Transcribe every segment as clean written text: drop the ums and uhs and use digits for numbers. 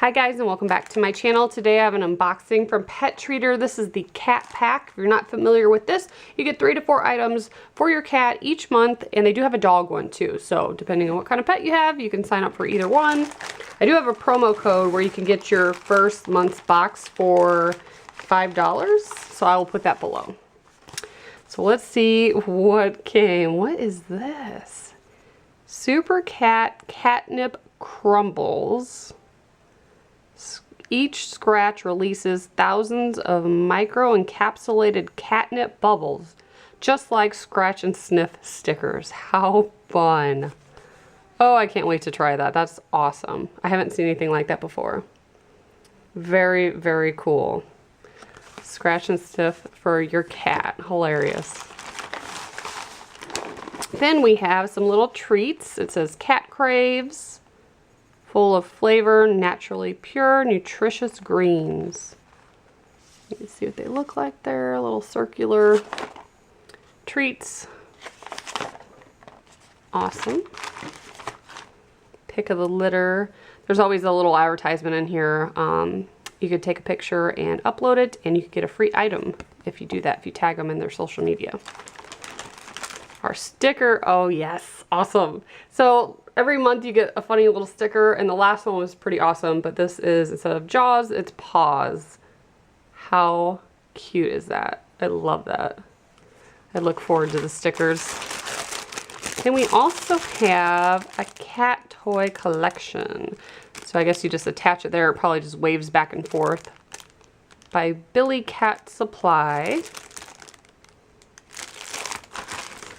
Hi guys, and welcome back to my channel. Today I have an unboxing from Pet Treater. This is the cat pack. If you're not familiar with this, you get 3 to 4 items for your cat each month, and they do have a dog one too. So depending on what kind of pet you have, you can sign up for either one. I do have a promo code where you can get your first month's box for $5, so I will put that below. So let's see what came. What is this? Super Cat Catnip Crumbles. Each scratch releases thousands of micro-encapsulated catnip bubbles, just like scratch and sniff stickers. How fun. Oh, I can't wait to try that. That's awesome. I haven't seen anything like that before. Very, very cool. Scratch and sniff for your cat. Hilarious. Then we have some little treats. It says Cat Craves. Full of flavor, naturally pure, nutritious greens. You can see what they look like there. Little circular treats. Awesome. Pick of the litter. There's always a little advertisement in here. You could take a picture and upload it, and you could get a free item if you do that, if you tag them in their social media. Our sticker, oh yes, awesome. So every month you get a funny little sticker, and the last one was pretty awesome, but this is, instead of jaws, it's paws. How cute is that? I love that. I look forward to the stickers. And we also have a cat toy collection. So I guess you just attach it there, it probably just waves back and forth. By Billy Cat Supply.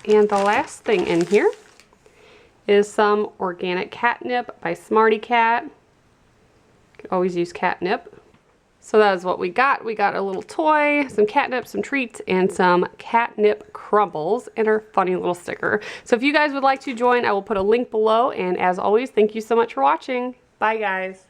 And the last thing in here is some organic catnip by Smarty Cat. You can always use catnip. So that is what we got. We got a little toy, some catnip, some treats, and some catnip crumbles, and our funny little sticker. So if you guys would like to join, I will put a link below. And as always, thank you so much for watching. Bye guys.